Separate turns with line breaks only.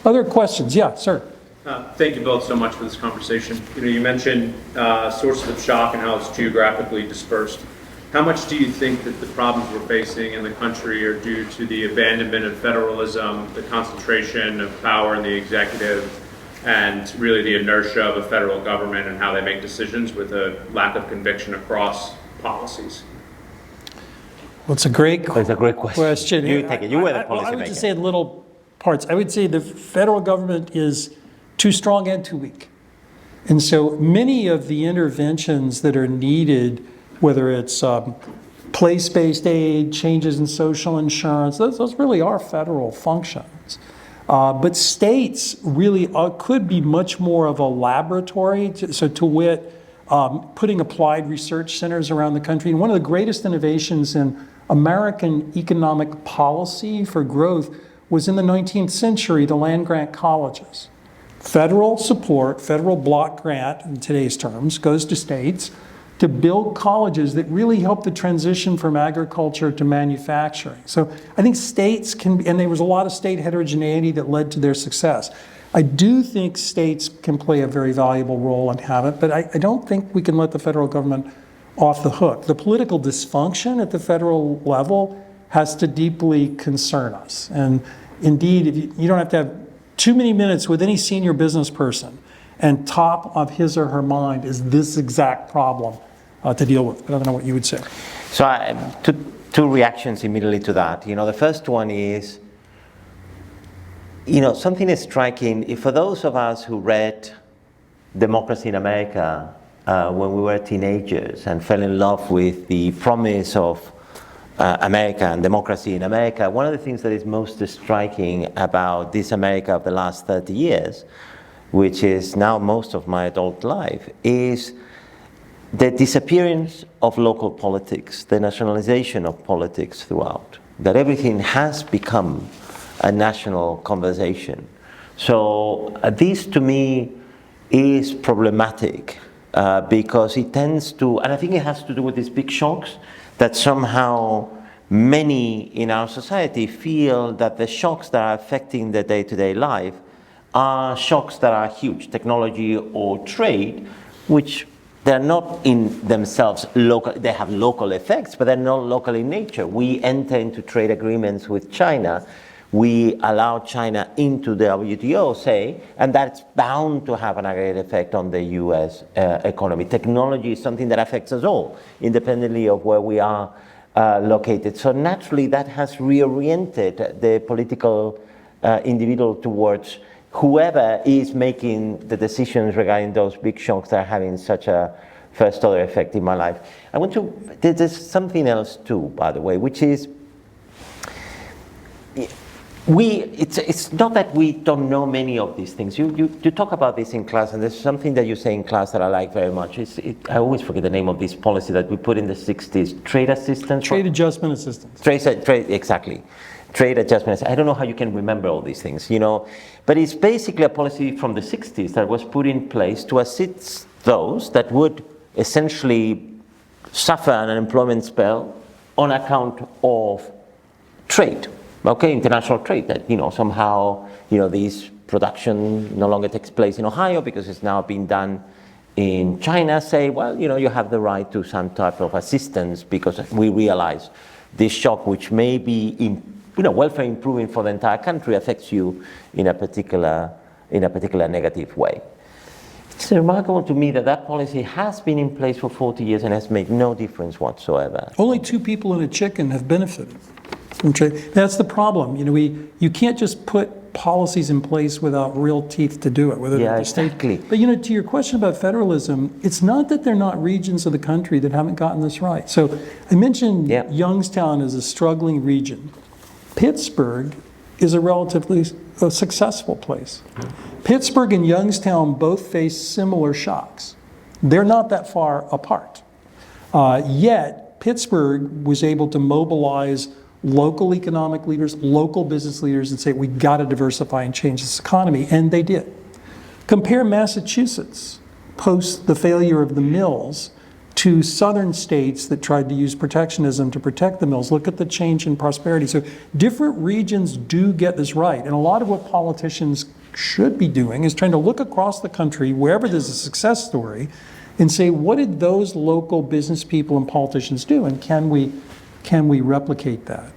Other questions? Yeah, sir.
Thank you both so much for this conversation. You mentioned sources of shock and how it's geographically dispersed. How much do you think that the problems we're facing in the country are due to the abandonment of federalism, the concentration of power in the executive, and really the inertia of a federal government and how they make decisions with a lack of conviction across policies?
Well, it's a great
question. You take it. You were the policymaker.
I would just say in little parts. I would say the federal government is too strong and too weak. And so many of the interventions that are needed, whether it's place-based aid, changes in social insurance, those really are federal functions. But states really could be much more of a laboratory, to wit, putting applied research centers around the country. And one of the greatest innovations in American economic policy for growth was in the 19th century, the land-grant colleges. Federal support, federal block grant in today's terms, goes to states to build colleges that really help the transition from agriculture to manufacturing. So I think states can, and there was a lot of state heterogeneity that led to their success. I do think states can play a very valuable role and have it, but I don't think we can let the federal government off the hook. The political dysfunction at the federal level has to deeply concern us. And indeed, if you don't have to have too many minutes with any senior business person, and top of his or her mind is this exact problem to deal with. I don't know what you would say.
So two reactions immediately to that. The first one is, something is striking. For those of us who read Democracy in America when we were teenagers and fell in love with the promise of America and democracy in America, one of the things that is most striking about this America of the last 30 years, which is now most of my adult life, is the disappearance of local politics, the nationalization of politics throughout, that everything has become a national conversation. So this to me is problematic because it tends to, and I think it has to do with these big shocks that somehow many in our society feel that the shocks that are affecting their day-to-day life are shocks that are huge, technology or trade, which they're not in themselves local. They have local effects, but they're not local in nature. We enter into trade agreements with China. We allow China into the WTO, say, and that's bound to have an aggregate effect on the US economy. Technology is something that affects us all, independently of where we are located. So naturally, that has reoriented the political individual towards whoever is making the decisions regarding those big shocks that are having such a first-order effect in my life. There's something else too, by the way, which is, it's not that we don't know many of these things. You talk about this in class, and there's something that you say in class that I like very much. I always forget the name of this policy that we put in the 60s, trade assistance?
Trade adjustment assistance.
Exactly. Trade adjustments. I don't know how you can remember all these things, but it's basically a policy from the 60s that was put in place to assist those that would essentially suffer an unemployment spell on account of trade, international trade, that, somehow, this production no longer takes place in Ohio because it's now being done in China, say, well, you have the right to some type of assistance because we realize this shock, which may be welfare improving for the entire country, affects you in a particular negative way. It's remarkable to me that policy has been in place for 40 years and has made no difference whatsoever.
Only 2 people in a chicken have benefited from trade. That's the problem. You can't just put policies in place without real teeth to do it.
Exactly.
But to your question about federalism, it's not that there are not regions of the country that haven't gotten this right. So I mentioned Youngstown as a struggling region. Pittsburgh is a relatively successful place. Pittsburgh and Youngstown both face similar shocks. They're not that far apart. Yet Pittsburgh was able to mobilize local economic leaders, local business leaders, and say, we've got to diversify and change this economy, and they did. Compare Massachusetts, post the failure of the mills, to southern states that tried to use protectionism to protect the mills. Look at the change in prosperity. So different regions do get this right. And a lot of what politicians should be doing is trying to look across the country, wherever there's a success story, and say, what did those local business people and politicians do? And can we replicate that?